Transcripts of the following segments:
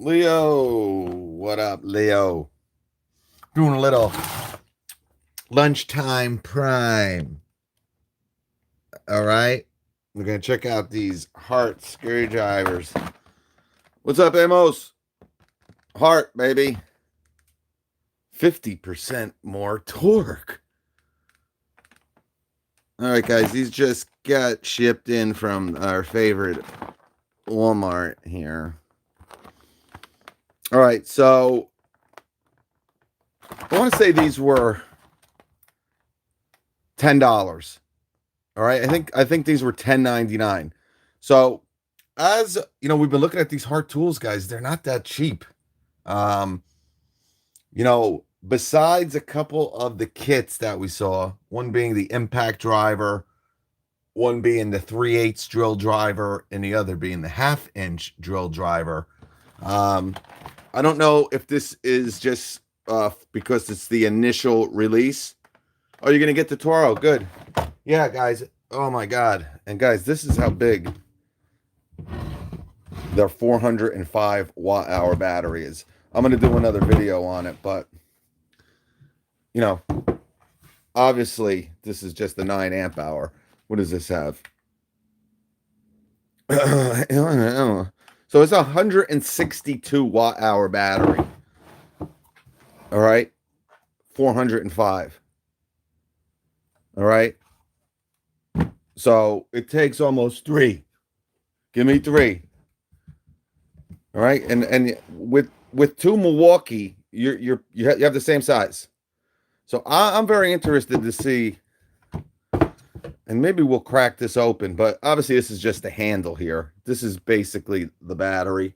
Leo, what up, Leo? Doing a little lunchtime prime. All right, we're gonna check out these Hart screwdrivers. What's up, Amos? Hart, baby. 50% more torque. All right, guys, these just got shipped in from our favorite Walmart here. All right, so I want to say these were $10. All right, I think these were $10.99. So as you know, we've been looking at these Hart tools, guys. They're not that cheap. Um, besides a couple of the kits that we saw, one being the impact driver, one being the 3/8 drill driver, and the other being the 1/2 inch drill driver. I don't know if this is just because it's the initial release. Oh, you're gonna get the Toro. Good. Yeah, guys. Oh my God. And guys, this is how big their 405 watt hour battery is. I'm gonna do another video on it, but you know, obviously this is just the 9 amp hour. What does this have? So it's a 162 watt hour battery. All right. 405. All right. So it takes almost 3. Give me 3. All right. And with 2 Milwaukee, you have the same size. So I'm very interested to see, and maybe we'll crack this open, but obviously this is just the handle here. This is basically the battery.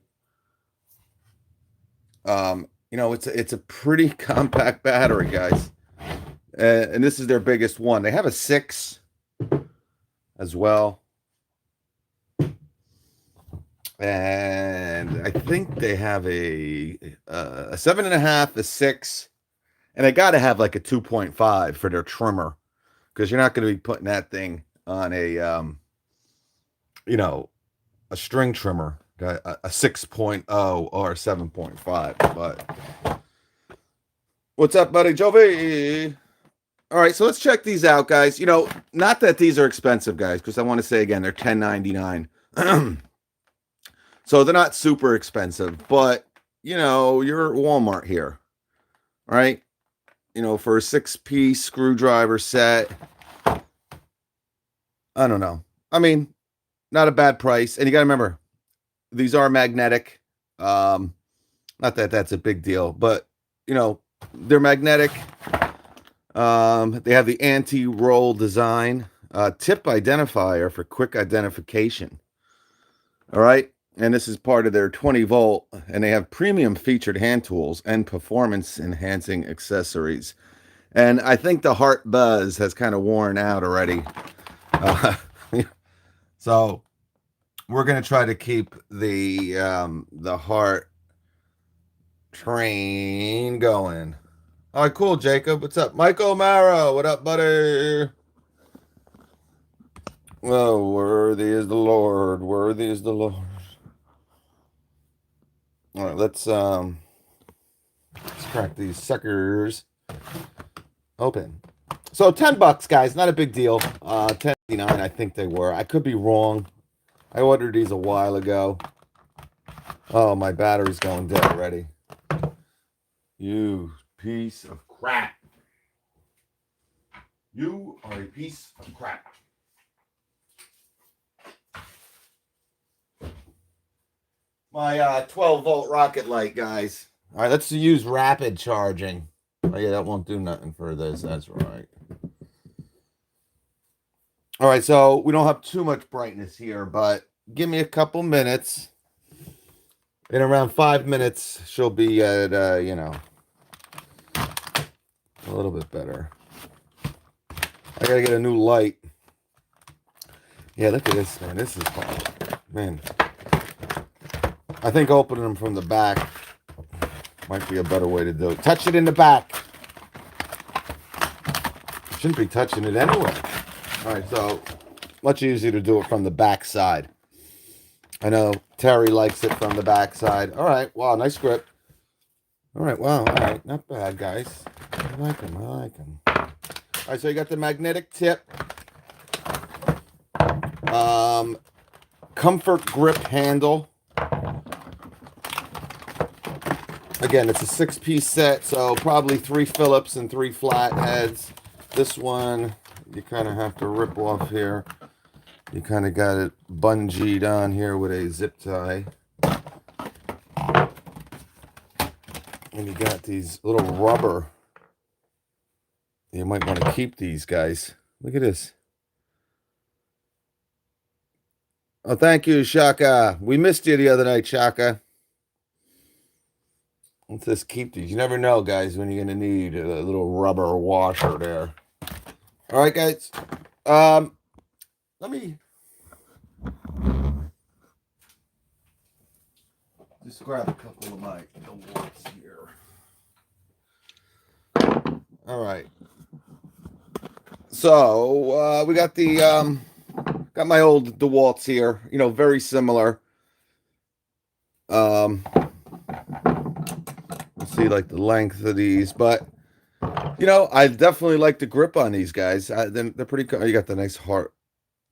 It's a pretty compact battery, guys. And this is their biggest one. They have a 6 as well. And I think they have a 7.5, a 6, and they got to have like a 2.5 for their trimmer, because you're not going to be putting that thing on a string trimmer, a 6.0 or a 7.5. But what's up, buddy, Jovi? All right, so let's check these out, guys. Not that these are expensive, guys, because I want to say again, they're $10.99. So they're not super expensive, but you're at Walmart here, right? For a 6-piece screwdriver set, I don't know. I mean, not a bad price. And you got to remember, these are magnetic. Not that that's a big deal, but they're magnetic. They have the anti-roll design, tip identifier for quick identification. All right. And this is part of their 20-volt, and they have premium featured hand tools and performance enhancing accessories. And I think the Hart buzz has kind of worn out already. So we're going to try to keep the Hart train going. All right, cool, Jacob. What's up? Michael Mara, what up, buddy? Oh, worthy is the Lord. Worthy is the Lord. All right, let's crack these suckers open. So $10, guys, not a big deal. $10.99, I think they were. I could be wrong. I ordered these a while ago. Oh, my battery's going dead already. You piece of crap. You are a piece of crap. My 12-volt rocket light, guys. All right, let's use rapid charging. Oh, yeah, that won't do nothing for this. That's right. All right, so we don't have too much brightness here, but give me a couple minutes. In around 5 minutes, she'll be at, a little bit better. I got to get a new light. Yeah, look at this, man. This is fun. Man. I think opening them from the back might be a better way to do it. Touch it in the back. Shouldn't be touching it anyway. All right, so much easier to do it from the back side. I know Terry likes it from the backside. All right. Wow, nice grip. All right. Wow. All right. Not bad, guys. I like them. I like them. All right. So you got the magnetic tip. Comfort grip handle. Again, it's a 6-piece set, so probably 3 Phillips and 3 flatheads. This one, you kind of have to rip off here. You kind of got it bungeed on here with a zip tie. And you got these little rubber. You might want to keep these, guys. Look at this. Oh, thank you, Shaka. We missed you the other night, Shaka. Let's just keep these. You never know, guys, when you're going to need a little rubber washer there. All right, guys. Let me just grab a couple of my DeWalts here. All right. So we got the got my old DeWalts here. You know, very similar. Let's see, like the length of these, but you know, I definitely like the grip on these guys. They're pretty. You got the nice Hart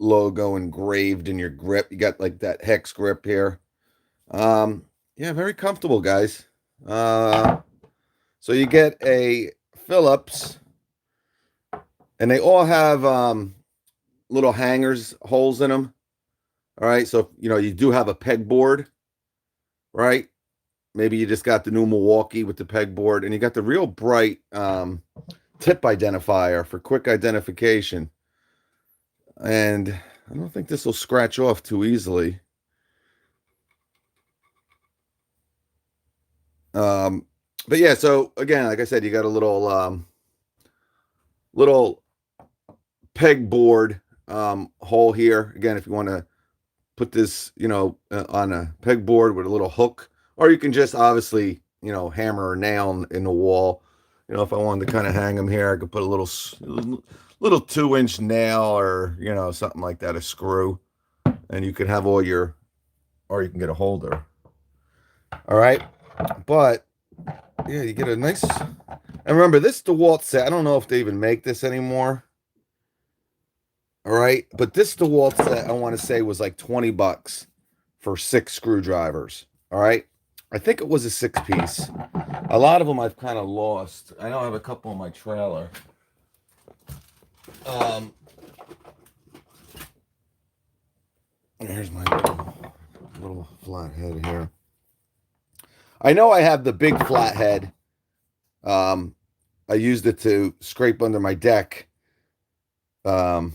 logo engraved in your grip. You got like that hex grip here. Yeah, very comfortable, guys. So you get a Phillips, and they all have little hangers, holes in them. All right, so you know you do have a pegboard, right? Maybe you just got the new Milwaukee with the pegboard, and you got the real bright tip identifier for quick identification. And I don't think this will scratch off too easily. But yeah, so again, like I said, you got a little little pegboard hole here. Again, if you want to put this, you know, on a pegboard with a little hook, or you can just obviously, you know, hammer or nail in the wall. You know, if I wanted to kind of hang them here, I could put a little 2-inch nail or, you know, something like that, a screw, and you could have all your, or you can get a holder. All right. But yeah, you get a nice, and remember this DeWalt set, I don't know if they even make this anymore. All right. But this DeWalt set, I want to say, was like $20 for 6 screwdrivers. All right. I think it was a 6-piece. A lot of them I've kind of lost. I know I have a couple in my trailer. Here's my little flathead here. I know I have the big flathead. I used it to scrape under my deck. I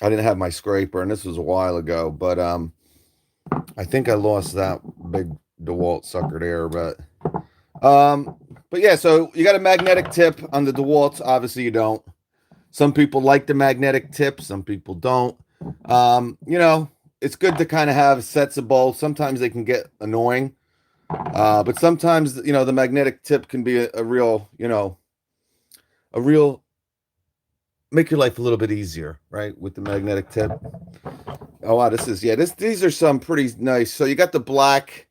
didn't have my scraper, and this was a while ago, but I think I lost that big DeWalt sucker there, but yeah, so you got a magnetic tip on the DeWalts. Obviously you don't. Some people like the magnetic tip, some people don't. You know, it's good to kind of have sets of both. Sometimes they can get annoying. But sometimes, you know, the magnetic tip can be a real, you know, make your life a little bit easier, right? With the magnetic tip. Oh wow, these are some pretty nice. So you got the black,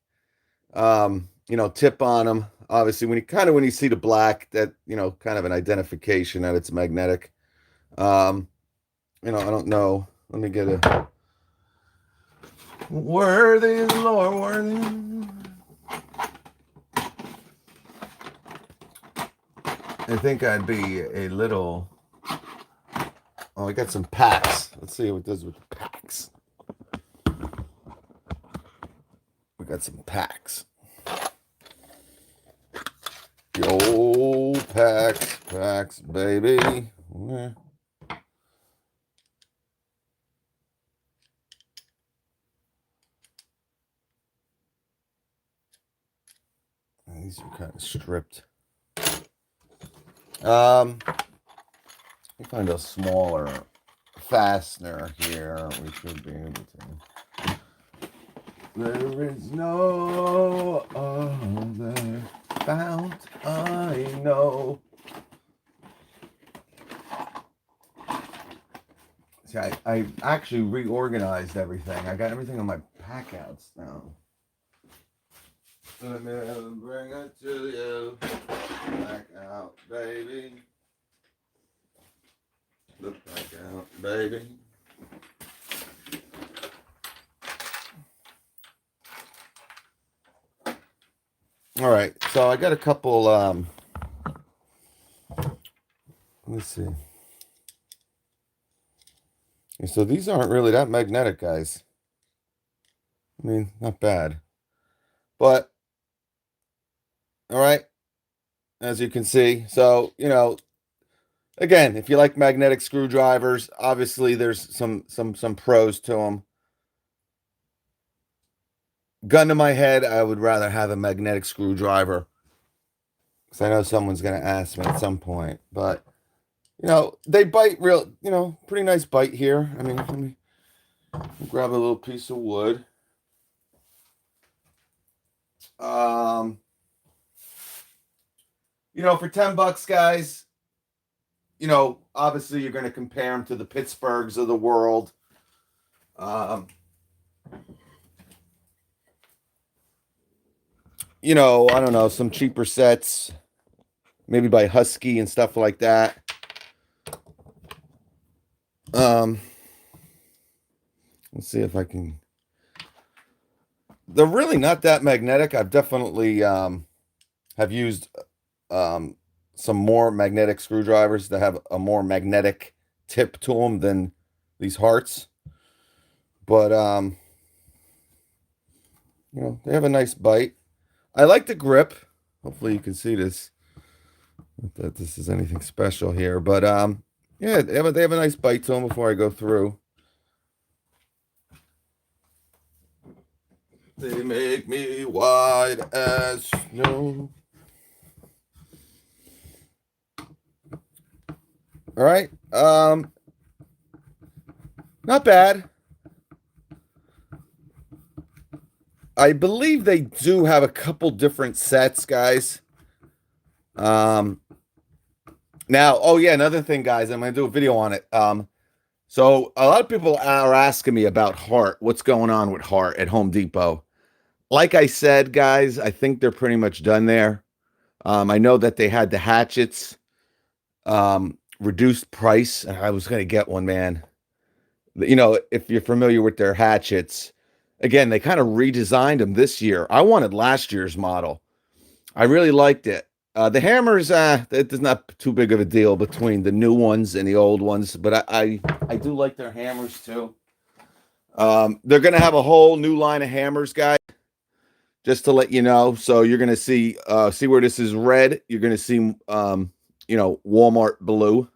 you know, tip on them. Obviously, when you see the black, that, you know, kind of an identification that it's magnetic. You know, I don't know. Let me get a worthy Lord, worthy. I think I'd be a little. Oh, I got some packs. Let's see what it does with the packs. We got some packs. Yo, packs, baby. Yeah. These are kind of stripped. We'll find a smaller fastener here. We should be able to. There is no other fount I know. See, I actually reorganized everything. I got everything on my pack outs now. Let me bring it to you. Back out, baby. Look back out, baby. All right, so I got a couple. Let's see. So these aren't really that magnetic, guys. I mean, not bad. But, all right, as you can see. So, again, if you like magnetic screwdrivers, obviously there's some pros to them. Gun to my head, I would rather have a magnetic screwdriver. Because I know someone's going to ask me at some point. But, they bite real, pretty nice bite here. I mean, let me grab a little piece of wood. For $10, guys, obviously you're going to compare them to the Pittsburghs of the world. I don't know, some cheaper sets, maybe by Husky and stuff like that. Let's see if I can. They're really not that magnetic. I've definitely have used some more magnetic screwdrivers that have a more magnetic tip to them than these Harts. But they have a nice bite. I like the grip. Hopefully you can see this. Not that this is anything special here, but yeah, they have a nice bite to them before I go through. They make me white as snow. All right. Not bad. I believe they do have a couple different sets, guys. Now, oh yeah, another thing, guys, I'm gonna do a video on it. So a lot of people are asking me about Hart. What's going on with Hart at Home Depot? Like I said, guys, I think they're pretty much done there. I know that they had the hatchets, reduced price, and I was gonna get one, man. If you're familiar with their hatchets, again, they kind of redesigned them this year. I wanted last year's model. I really liked it. The hammers, it's not too big of a deal between the new ones and the old ones, but I do like their hammers too. They're gonna have a whole new line of hammers, guys. Just to let you know. So you're gonna see where this is red. You're gonna see Walmart blue.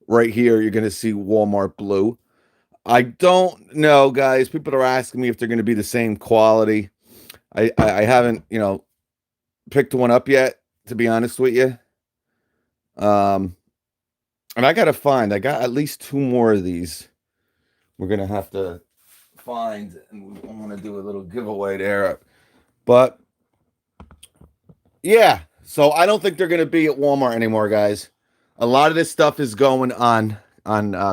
Right here, you're gonna see Walmart blue. I don't know, guys. People are asking me if they're gonna be the same quality. I haven't picked one up yet, to be honest with you. And I got at least 2 more of these. We're gonna have to find, and we want to do a little giveaway there. But yeah, so I don't think they're gonna be at Walmart anymore, guys. A lot of this stuff is going on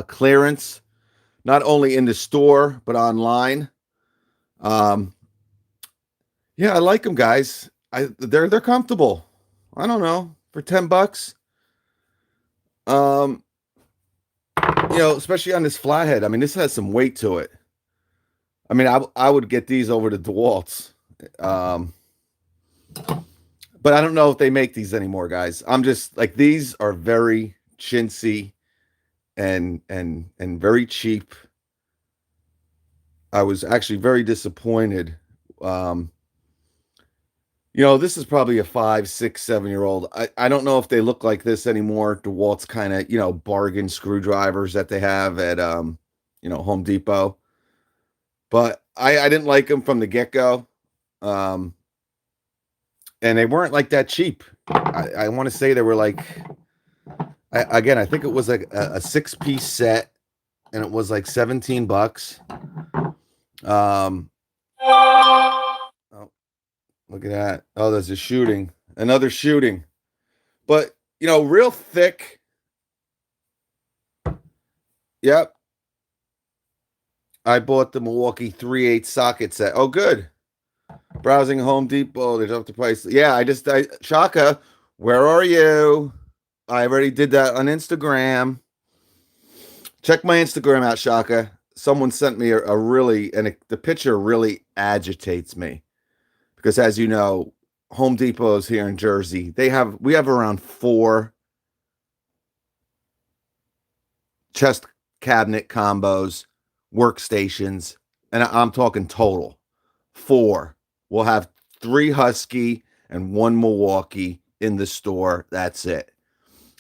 clearance, not only in the store but online. Yeah, I like them, guys. They're comfortable. I don't know, for $10. Especially on this flathead. I mean, this has some weight to it. I mean, I would get these over to DeWalt's. But I don't know if they make these anymore, guys. I'm just like, these are very chintzy and very cheap. I was actually very disappointed. This is probably a 5, 6, 7-year-old. I don't know if they look like this anymore. DeWalt's kind of, bargain screwdrivers that they have at, Home Depot. But I didn't like them from the get-go. And they weren't like that cheap. I want to say they were like, I think it was like a 6-piece set, and it was like $17. Oh, look at that. Oh, there's a shooting. Another shooting. But, real thick. Yep. I bought the Milwaukee 3/8 socket set. Oh, good. Browsing Home Depot. They dropped the price. Yeah, Shaka, where are you? I already did that on Instagram. Check my Instagram out, Shaka. Someone sent me a really, and the picture really agitates me because, as you know, Home Depot's here in Jersey. We have around 4 chest cabinet combos, workstations, and I'm talking total 4. We'll have 3 Husky and 1 Milwaukee in the store. That's it.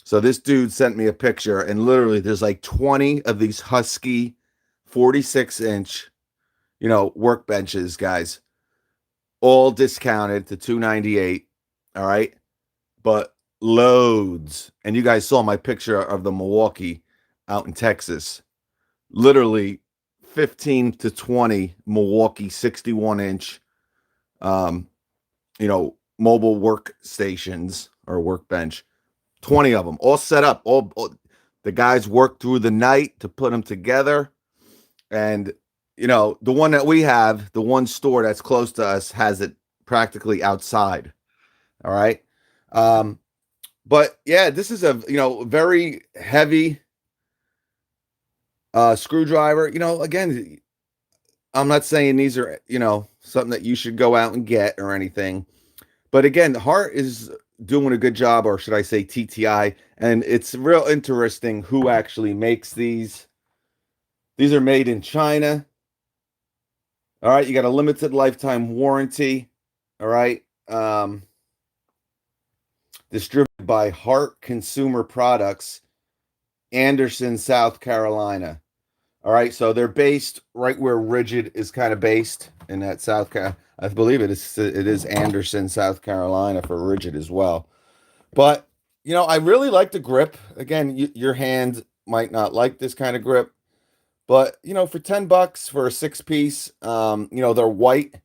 So this dude sent me a picture, and literally there's like 20 of these Husky 46-inch, workbenches, guys, all discounted to $298. All right. But loads. And you guys saw my picture of the Milwaukee out in Texas. Literally 15 to 20 Milwaukee 61-inch, mobile workstations or workbench. 20 of them all set up. All the guys worked through the night to put them together. And, the one that we have, the one store that's close to us has it practically outside. All right. But yeah, this is a, very heavy screwdriver. Again, I'm not saying these are, something that you should go out and get or anything. But again, Hart is doing a good job, or should I say TTI, and it's real interesting who actually makes these. These are made in China. All right, you got a limited lifetime warranty. All right. Distributed by Hart Consumer Products, Anderson, South Carolina. All right, so they're based right where Rigid is kind of based in that South Carolina. I believe it is Anderson, South Carolina for Rigid as well. But, I really like the grip. Again, your hand might not like this kind of grip. But, for $10 for a 6-piece, they're white.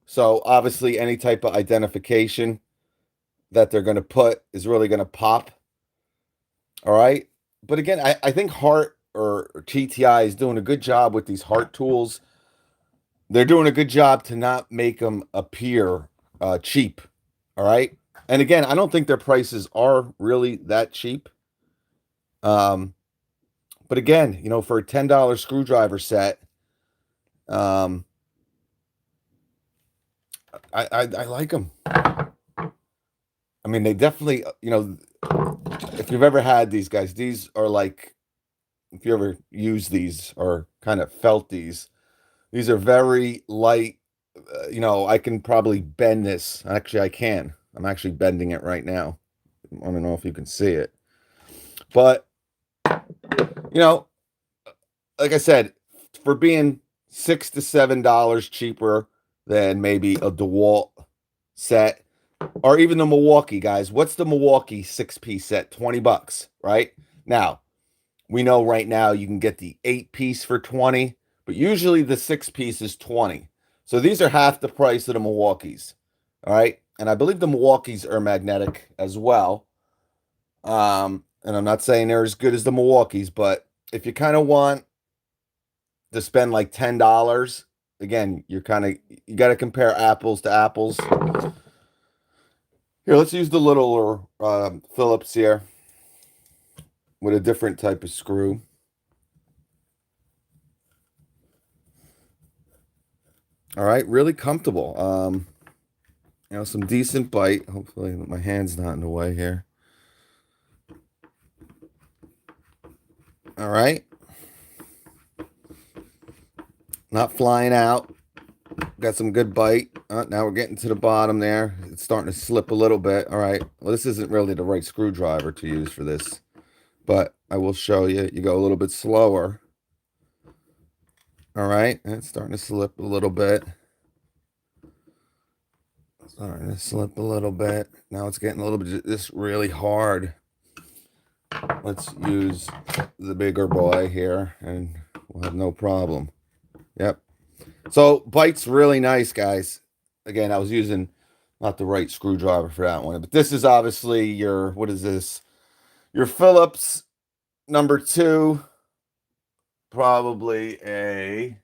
So obviously any type of identification that they're going to put is really going to pop. All right. But again, I think Hart or TTI is doing a good job with these Hart tools. They're doing a good job to not make them appear cheap. All right. And again, I don't think their prices are really that cheap. But again, for a $10 screwdriver set, I like them. I mean, they definitely, if you've ever had these guys, these are like, if you ever use these or kind of felt these are very light. I can probably bend this. Actually, I can. I'm actually bending it right now. I don't know if you can see it. But, like I said, for being $6 to $7 cheaper than maybe a DeWalt set, or even the Milwaukee, guys. What's the Milwaukee 6-piece set? $20, right? Now, we know right now you can get the 8-piece for $20, but usually the 6-piece is $20. So these are half the price of the Milwaukees. All right. And I believe the Milwaukees are magnetic as well. And I'm not saying they're as good as the Milwaukees, but if you kind of want to spend like $10, again, you got to compare apples to apples. Here, let's use the littler Phillips here with a different type of screw. All right, really comfortable. Some decent bite. Hopefully my hand's not in the way here. All right. Not flying out. Got some good bite. Now we're getting to the bottom there. It's starting to slip a little bit. All right. Well, this isn't really the right screwdriver to use for this, but I will show you. You go a little bit slower. All right. And it's starting to slip a little bit. Starting to slip a little bit. Now it's getting a little bit this really hard. Let's use the bigger boy here and we'll have no problem. Yep. So bite's really nice, guys. Again, I was using not the right screwdriver for that one, but this is obviously your, what is this? Your Phillips number 2, probably a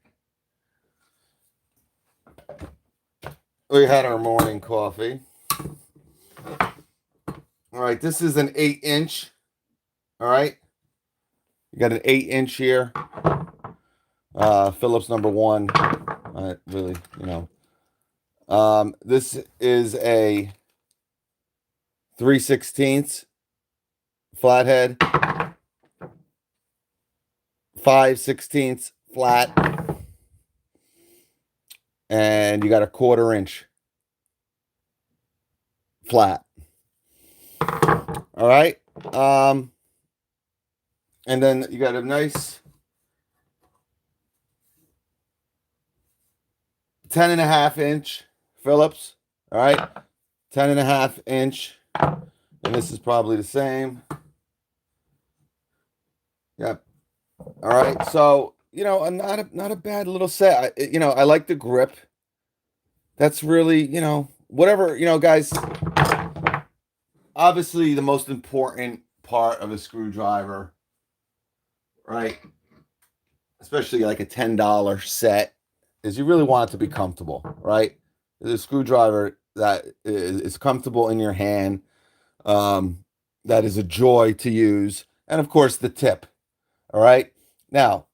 We had our morning coffee. All right, this is an 8-inch. All right, you got an 8-inch here. Phillips number 1. Really, this is a 3/16 flathead, 5/16 flat, and you got a 1/4 inch flat. All right. And then you got a nice 10.5-inch Phillips. All right. 10.5-inch. And this is probably the same. Yep. All right. So, not a bad little set. I like the grip. That's really, whatever, guys. Obviously, the most important part of a screwdriver, right? Especially like a $10 set, is you really want it to be comfortable, right? There's a screwdriver that is comfortable in your hand, that is a joy to use, and of course the tip. All right. Now,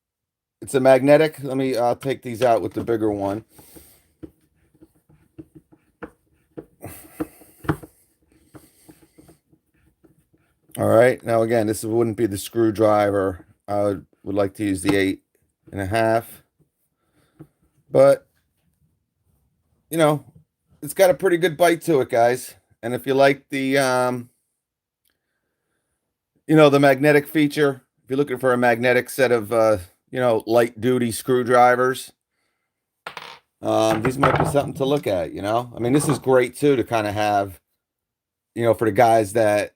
it's a magnetic. Let me take these out with the bigger one. All right. Now, again, this wouldn't be the screwdriver. I would like to use the 8.5. But, it's got a pretty good bite to it, guys. And if you like the, the magnetic feature, if you're looking for a magnetic set of, light duty screwdrivers, these might be something to look at, I mean, this is great too, to kind of have, for the guys that,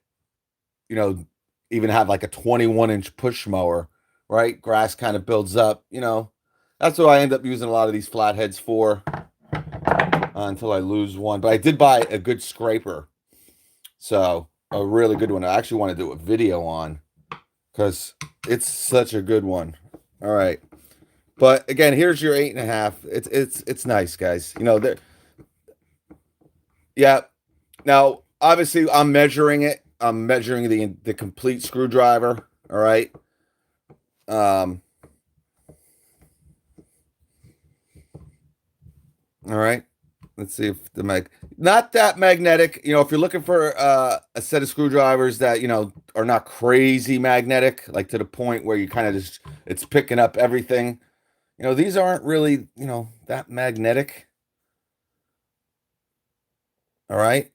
even have like a 21-inch push mower, right? Grass kind of builds up, that's what I end up using a lot of these flatheads for, until I lose one. But I did buy a good scraper. So a really good one. I actually want to do a video on, because it's such a good one. All right. But again, here's your 8.5. It's nice, guys. There. Yeah. Now, obviously, I'm measuring it. I'm measuring the complete screwdriver. All right. All right. Let's see if not that magnetic. If you're looking for a set of screwdrivers that are not crazy magnetic, like to the point where you kind of just it's picking up everything. These aren't really that magnetic. All right.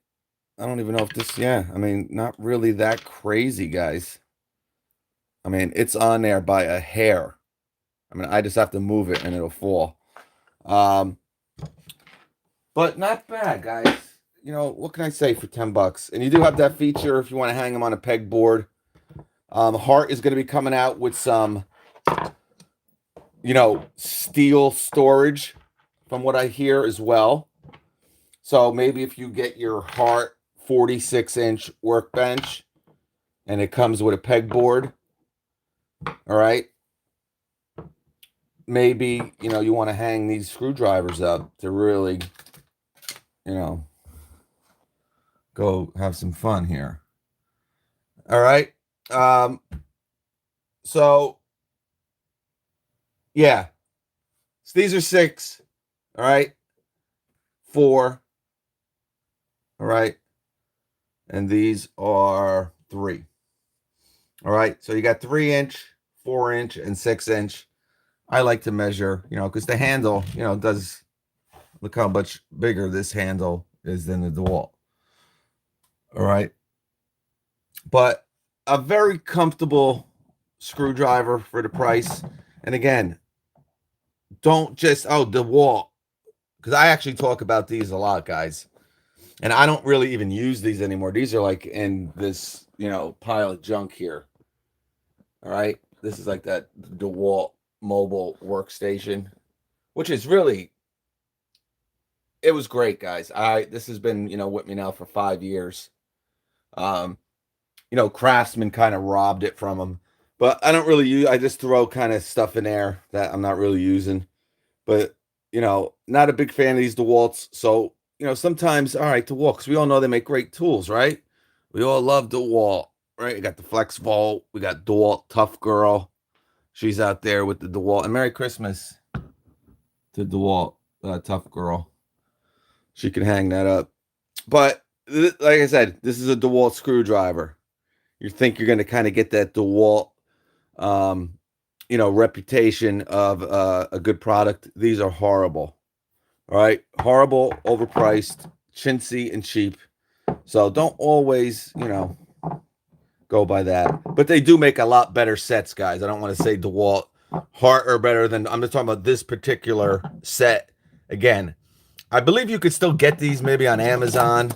I don't even know if this. Yeah, I mean, not really that crazy, guys. I mean, it's on there by a hair. I mean, I just have to move it and it'll fall. But not bad, guys. What can I say for $10? And you do have that feature if you want to hang them on a pegboard. Hart is going to be coming out with some, steel storage, from what I hear as well. So maybe if you get your Hart 46-inch workbench and it comes with a pegboard, all right, maybe, you want to hang these screwdrivers up to really, go have some fun here. All right. So yeah, so these are 6. All right. 4. All right. And these are 3. All right. So you got 3-inch, 4-inch, and 6-inch. I like to measure, because the handle, does look how much bigger this handle is than the DeWalt. All right. But a very comfortable screwdriver for the price. And again, don't just, DeWalt, because I actually talk about these a lot, guys. And I don't really even use these anymore. These are like in this, pile of junk here. All right. This is like that DeWalt mobile workstation, which is really, it was great, guys. This has been, with me now for 5 years. Craftsman kind of robbed it from them, but I don't really use, I just throw kind of stuff in there that I'm not really using. But, not a big fan of these DeWalts. So sometimes, all right, DeWalt, because we all know they make great tools, right? We all love DeWalt, right? We got the Flex Volt, we got DeWalt Tough Girl. She's out there with the DeWalt. And Merry Christmas to DeWalt Tough Girl. She can hang that up. But like I said, this is a DeWalt screwdriver. You think you're going to kind of get that DeWalt, reputation of a good product. These are horrible. All right, horrible, overpriced, chintzy, and cheap. So don't always, go by that. But they do make a lot better sets, guys. I don't want to say DeWalt Hart are better than. I'm just talking about this particular set. Again, I believe you could still get these maybe on Amazon,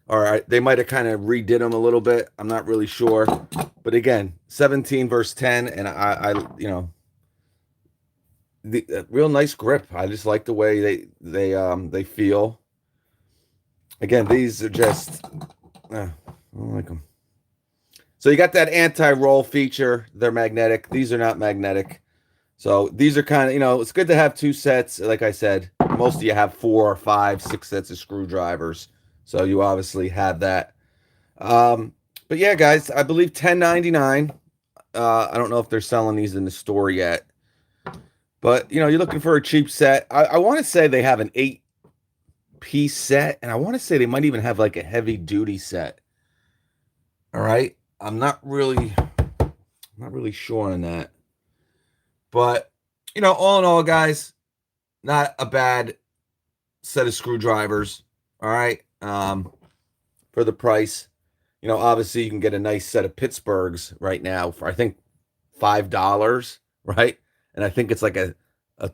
or they might have kind of redid them a little bit. I'm not really sure. But again, 17 versus 10, and the real nice grip. I just like the way they feel. Again, these are just I don't like them. So you got that anti-roll feature. They're magnetic. These are not magnetic. So these are kind of, it's good to have two sets. Like I said, most of you have 4 or 5, 6 sets of screwdrivers. So you obviously have that. But yeah, guys, I believe $10.99. I don't know if they're selling these in the store yet. But, you're looking for a cheap set. I want to say they have an 8-piece set. And I want to say they might even have like a heavy-duty set. All right. I'm not really sure on that. But, all in all, guys, not a bad set of screwdrivers. All right. For the price. Obviously you can get a nice set of Pittsburghs right now for, I think, $5, right? And I think it's like a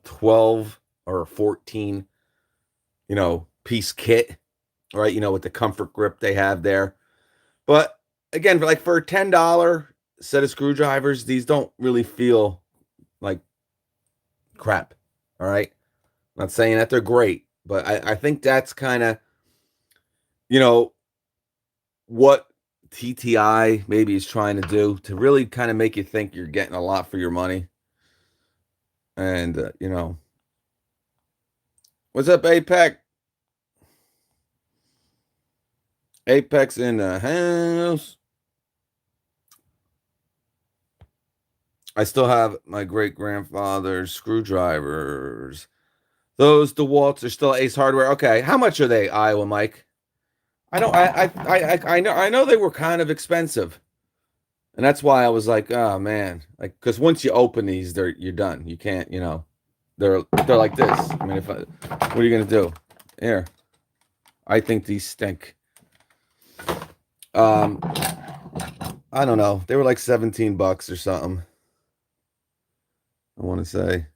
12 or a 14, piece kit, right? With the comfort grip they have there. But again, for a $10 set of screwdrivers, these don't really feel like crap. All right. I'm not saying that they're great, but I think that's kind of, what TTI maybe is trying to do to really kind of make you think you're getting a lot for your money. And, what's up, Apex? Apex in the house. I still have my great-grandfather's screwdrivers. Those DeWalts are still Ace Hardware. Okay, how much are they, Iowa Mike? I know they were kind of expensive, and that's why I was like, oh man, because once you open these, you're done. You can't, they're like this. I mean, what are you gonna do? Here, I think these stink. I don't know. They were like $17 or something. I want to say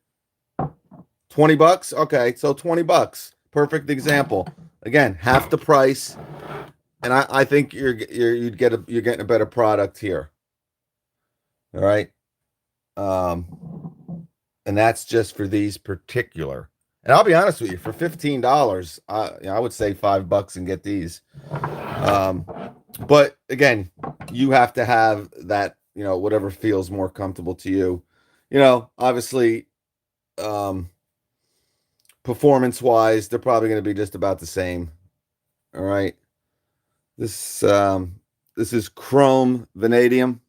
$20. Okay, so $20. Perfect example. Again, half the price, and I think you're getting a better product here. All right, and that's just for these particular. And I'll be honest with you, for $15, I would say $5 and get these. But again, you have to have that, whatever feels more comfortable to you. Obviously, performance-wise, they're probably going to be just about the same. All right. This is chrome vanadium.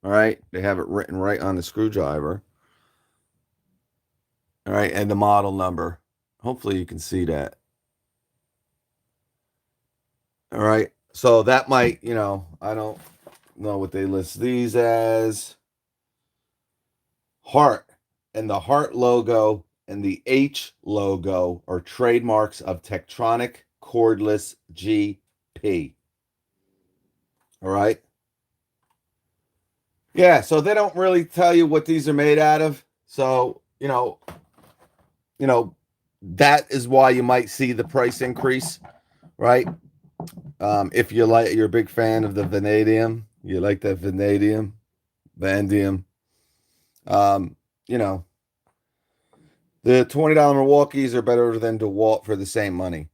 All right. They have it written right on the screwdriver. All right, and the model number. Hopefully you can see that. All right. So that might, I don't know what they list these as. Hart, and the Hart logo and the H logo are trademarks of Tektronix Cordless GP. All right. Yeah, so they don't really tell you what these are made out of. So, that is why you might see the price increase, right? If you're a big fan of the vanadium, you like that vanadium. The $20 Milwaukees are better than DeWalt for the same money.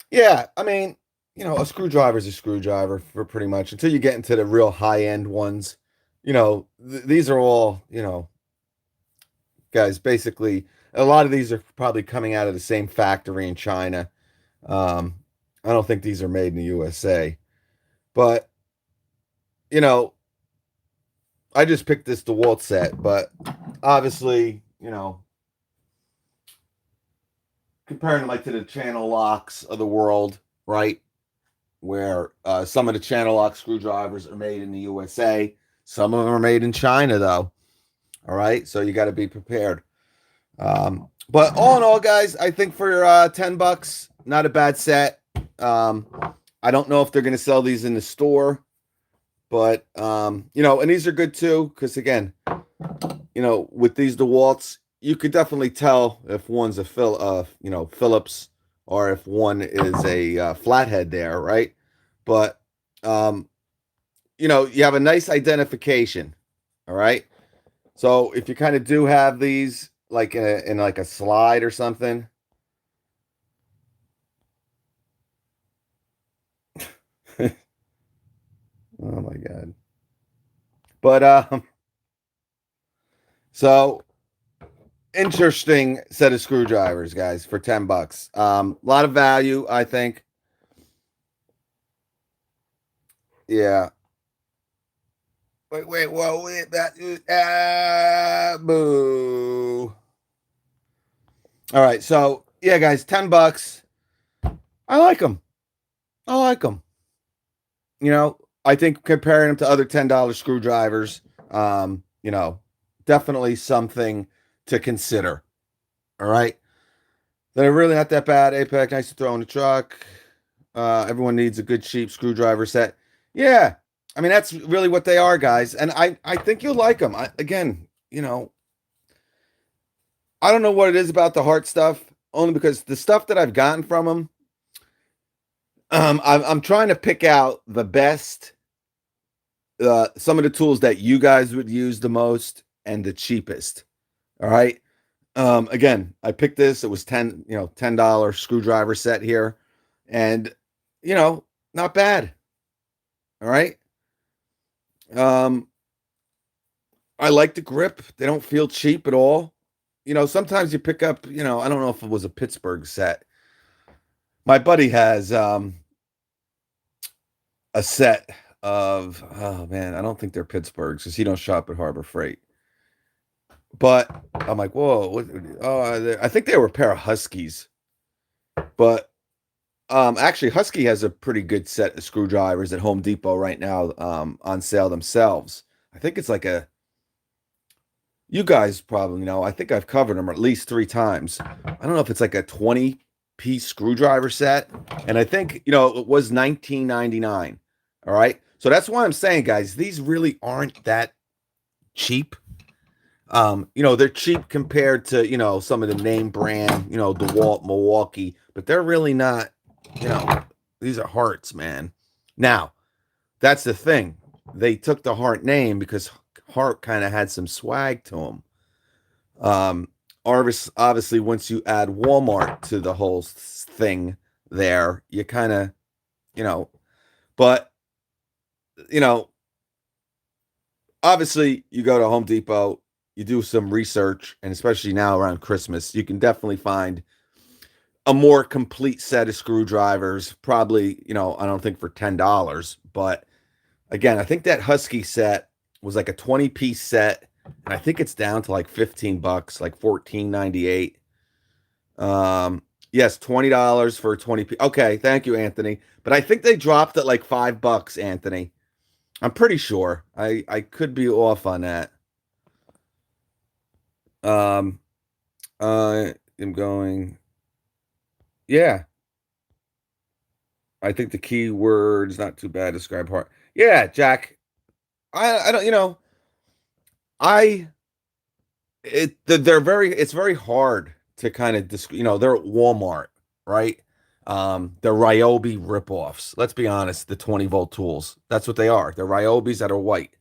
Yeah, I mean, a screwdriver is a screwdriver for pretty much until you get into the real high-end ones. These are all, guys, basically, a lot of these are probably coming out of the same factory in China. Um, I don't think these are made in the USA, but you know, I just picked this DeWalt set, but obviously, comparing them like to the channel locks of the world, right? Where some of the channel lock screwdrivers are made in the USA, some of them are made in China, though. All right, so you got to be prepared. But all in all, guys, I think for $10, not a bad set. Um, I don't know if they're going to sell these in the store, but and these are good too because again, with these DeWalt's, you could definitely tell if one's a Phillips, or if one is a flathead there, right? But um, you have a nice identification. All right. So if you kind of do have these like in like a slide or something, oh my god. But so interesting set of screwdrivers, guys, for $10. A lot of value, I think. Yeah. Wait, whoa, wait, that boo. All right, so yeah, guys, $10. I like them. I like them. I think comparing them to other $10 screwdrivers, definitely something to consider. All right. They're really not that bad. Apex, nice to throw in the truck. Everyone needs a good cheap screwdriver set. Yeah. I mean, that's really what they are, guys. And I think you'll like them. Again, I don't know what it is about the Hart stuff, only because the stuff that I've gotten from them, I'm trying to pick out the best, some of the tools that you guys would use the most and the cheapest. All right. Again, I picked this. It was $10 screwdriver set here, and not bad. All right. Um, I like the grip. They don't feel cheap at all. Sometimes you pick up, I don't know if it was a Pittsburgh set. My buddy has a set of, oh man, I don't think they're Pittsburghs because he don't shop at Harbor Freight. But I'm like, whoa, I think they were a pair of Huskies. But actually, Husky has a pretty good set of screwdrivers at Home Depot right now, on sale themselves. I think it's like you guys probably know. I think I've covered them at least 3 times. I don't know if it's like a 20-piece screwdriver set, and I think it was 19.99. All right, so that's why I'm saying, guys, these really aren't that cheap. They're cheap compared to some of the name brand, DeWalt, Milwaukee, but they're really not. These are Harts, man. Now, that's the thing. They took the Hart name because Hart kind of had some swag to them. Obviously, once you add Walmart to the whole thing, there you kind of, but you know, obviously, you go to Home Depot, you do some research, and especially now around Christmas, you can definitely find a more complete set of screwdrivers. Probably, I don't think for $10, but again, I think that Husky set was like a 20-piece set, and I think it's down to like $15, like 14.98. Yes, $20 for a 20 piece. Okay, thank you, Anthony. But I think they dropped at like $5, Anthony. I'm pretty sure. I could be off on that. Um, I am going. Yeah, I think the key word is not too bad. Describe Hart. Yeah, Jack. I don't. I they're very. It's very hard to kind of they're at Walmart, right? They're Ryobi ripoffs. Let's be honest. The 20-volt tools. That's what they are. They're Ryobis that are white.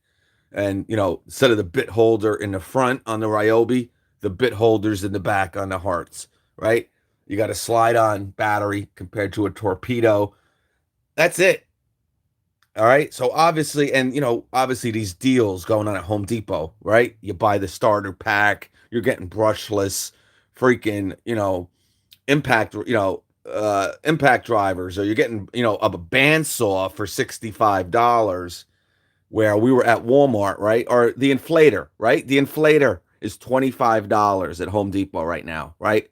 And instead of the bit holder in the front on the Ryobi, the bit holders in the back on the Harts, right? You got a slide-on battery compared to a torpedo. That's it. All right. So obviously, and obviously these deals going on at Home Depot, right? You buy the starter pack, you're getting brushless, freaking, impact, impact drivers, or you're getting, a bandsaw for $65, where we were at Walmart, right? Or the inflator, right? The inflator is $25 at Home Depot right now, right?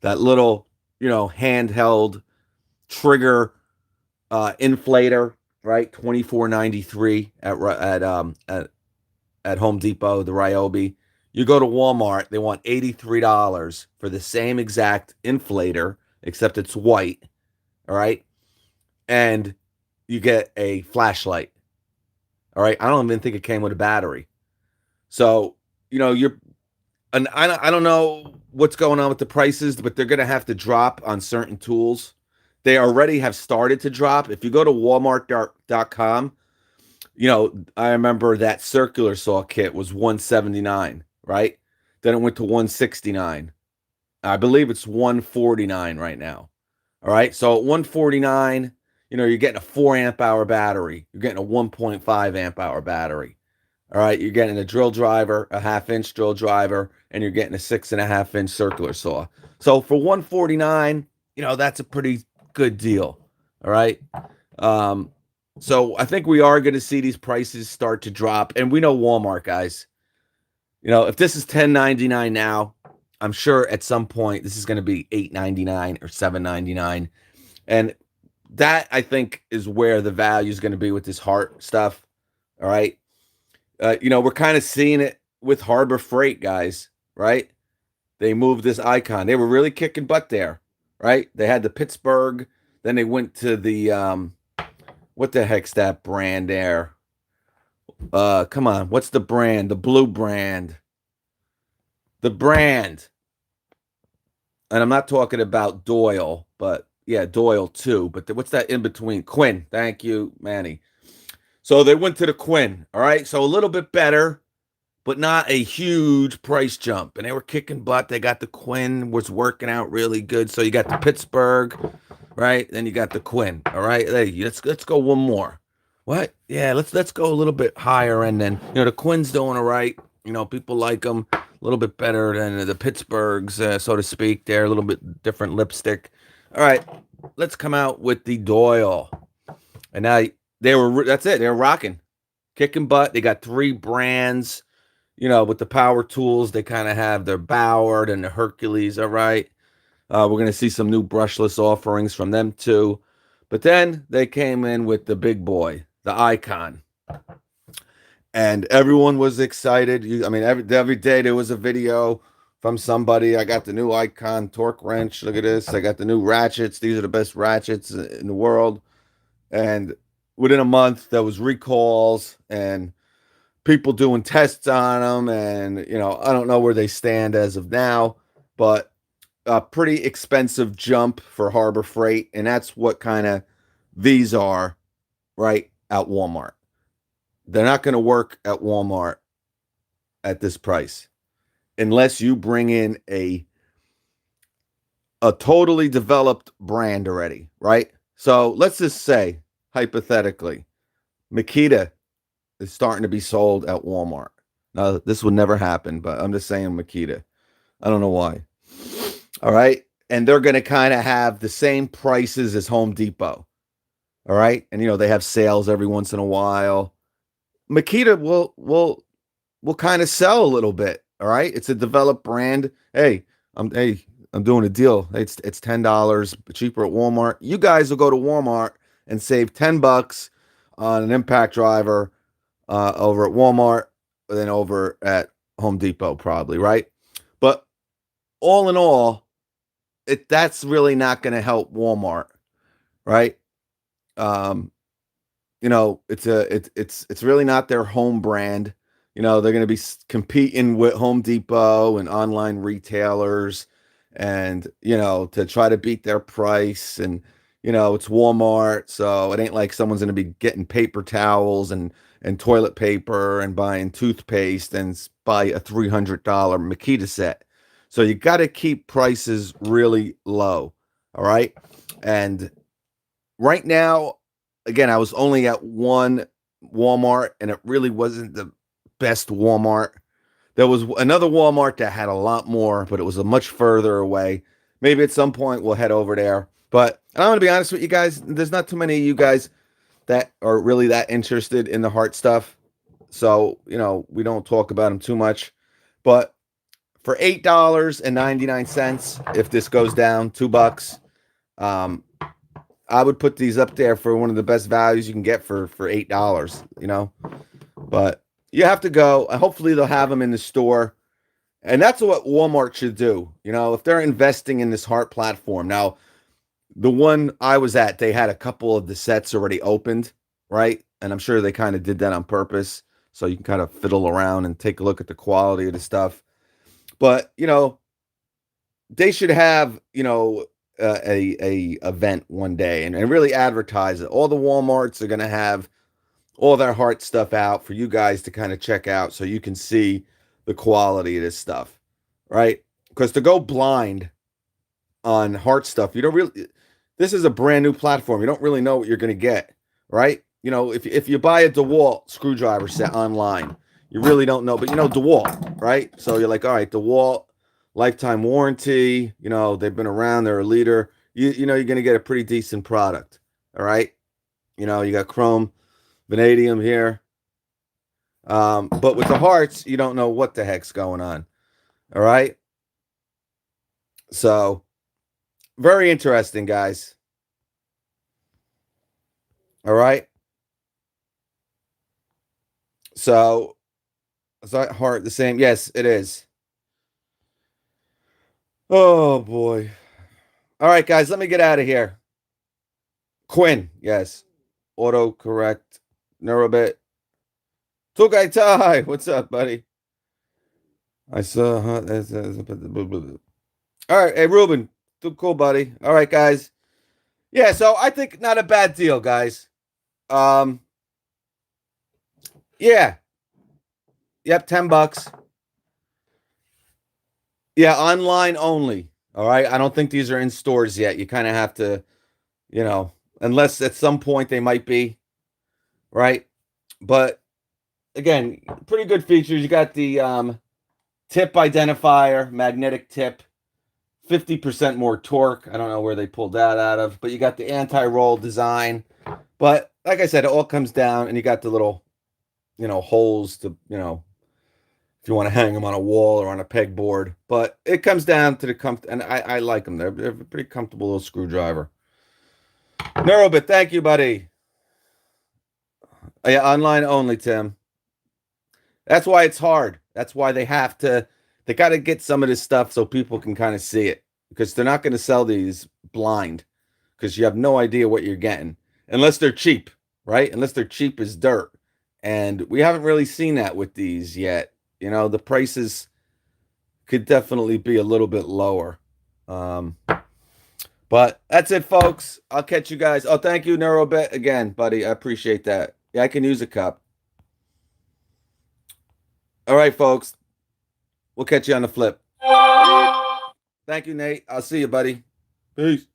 That little, handheld trigger inflator, right? 24.93 at Home Depot, the Ryobi. You go to Walmart, they want $83 for the same exact inflator, except it's white, all right? And you get a flashlight, all right? I don't even think it came with a battery. So, and I don't know what's going on with the prices, but they're going to have to drop on certain tools. They already have started to drop. If you go to walmart.com, I remember that circular saw kit was $179, right? Then it went to $169. I believe it's $149 right now. All right. So at $149, you're getting a 4 amp hour battery. You're getting a 1.5 amp hour battery. All right. You're getting a drill driver, a 1/2 inch drill driver, and you're getting a 6.5 inch circular saw. So for $149, that's a pretty good deal. All right. So I think we are going to see these prices start to drop. And we know Walmart, guys. If this is $10.99 now, I'm sure at some point this is going to be $8.99 or $7.99. And that, I think, is where the value is going to be with this Hart stuff. All right. We're kind of seeing it with Harbor Freight, guys, right? They moved this icon. They were really kicking butt there, right? They had the Pittsburgh. Then they went to the, what the heck's that brand there? Come on. What's the brand? The blue brand. The brand. And I'm not talking about Doyle, but yeah, Doyle too. But what's that in between? Quinn. Thank you, Manny. So they went to the Quinn. All right. So a little bit better, but not a huge price jump. And they were kicking butt. They got the Quinn, was working out really good. So you got the Pittsburgh, right? Then you got the Quinn. All right. Hey, let's go one more. What? Yeah, let's go a little bit higher. And then, the Quinn's doing all right. People like them a little bit better than the Pittsburghs, so to speak. They're a little bit different lipstick. All right, let's come out with the Doyle. And now that's it. They're rocking, kicking butt. They got 3 brands, with the power tools. They kind of have their Bauer and the Hercules. All right. We're going to see some new brushless offerings from them too. But then they came in with the big boy, the Icon. And everyone was excited. Every day there was a video from somebody. I got the new Icon torque wrench. Look at this. I got the new ratchets. These are the best ratchets in the world. And within a month, there was recalls and people doing tests on them. And, I don't know where they stand as of now, but a pretty expensive jump for Harbor Freight. And that's what kind of these are right at Walmart. They're not going to work at Walmart at this price unless you bring in a totally developed brand already, right? So let's just say, hypothetically, Makita is starting to be sold at Walmart. Now, this would never happen, but I'm just saying Makita. I don't know why. All right. And they're going to kind of have the same prices as Home Depot. All right. And, they have sales every once in a while. Makita will kind of sell a little bit. All right. It's a developed brand. Hey, I'm doing a deal. It's $10 cheaper at Walmart. You guys will go to Walmart and save $10 on an impact driver over at Walmart than over at Home Depot, probably, right? But all in all, that's really not going to help Walmart, right? It's really not their home brand. They're going to be competing with Home Depot and online retailers and, to try to beat their price. And, it's Walmart. So it ain't like someone's going to be getting paper towels and toilet paper and buying toothpaste and buy a $300 Makita set. So you got to keep prices really low. All right. And right now, again, I was only at one Walmart and it really wasn't the best Walmart. There was another Walmart that had a lot more, but it was a much further away. Maybe at some point we'll head over there. But I'm going to be honest with you guys. There's not too many of you guys that are really that interested in the Hart stuff. So, we don't talk about them too much. But for $8.99, if this goes down $2, I would put these up there for one of the best values you can get for $8, But you have to go. Hopefully they'll have them in the store. And that's what Walmart should do. If they're investing in this Hart platform. Now, the one I was at, they had a couple of the sets already opened, right? And I'm sure they kind of did that on purpose. So you can kind of fiddle around and take a look at the quality of the stuff. But, they should have, a event one day and really advertise it. All the Walmarts are going to have all their Hart stuff out for you guys to kind of check out so you can see the quality of this stuff, right? Because to go blind on Hart stuff, you don't really, this is a brand new platform. You don't really know what you're going to get, right? If you buy a DeWalt screwdriver set online, you really don't know, but DeWalt, right? So you're like, all right, DeWalt, lifetime warranty, they've been around, they're a leader. You're going to get a pretty decent product, all right? You got chrome, vanadium here. But with the Harts, you don't know what the heck's going on, all right? So, very interesting, guys. All right. So, is that Hart the same? Yes, it is. Oh, boy. All right, guys, let me get out of here. Quinn, yes. Autocorrect. Neurobit. Tugai Tai, what's up, buddy? I saw. All right, hey, Ruben. Too cool, buddy. All right, guys. Yeah, so I think not a bad deal, guys. Yeah. Yep, $10. Yeah, online only. All right. I don't think these are in stores yet. You kind of have to, unless at some point they might be, right? But again, pretty good features. You got the tip identifier, magnetic tip, 50% more torque. I don't know where they pulled that out of, but you got the anti-roll design. But like I said, it all comes down, and you got the little, holes to, if you want to hang them on a wall or on a pegboard. But it comes down to the comfort, and I like them. They're a pretty comfortable little screwdriver. Neurobit, thank you, buddy. Yeah, online only, Tim. That's why it's hard. That's why they got to get some of this stuff so people can kind of see it, because they're not going to sell these blind, because you have no idea what you're getting unless they're cheap, right? Unless they're cheap as dirt. And we haven't really seen that with these yet. The prices could definitely be a little bit lower. But that's it, folks. I'll catch you guys. Oh, thank you, Neurobit, again, buddy. I appreciate that. Yeah, I can use a cup. All right, folks. We'll catch you on the flip. Thank you, Nate. I'll see you, buddy. Peace.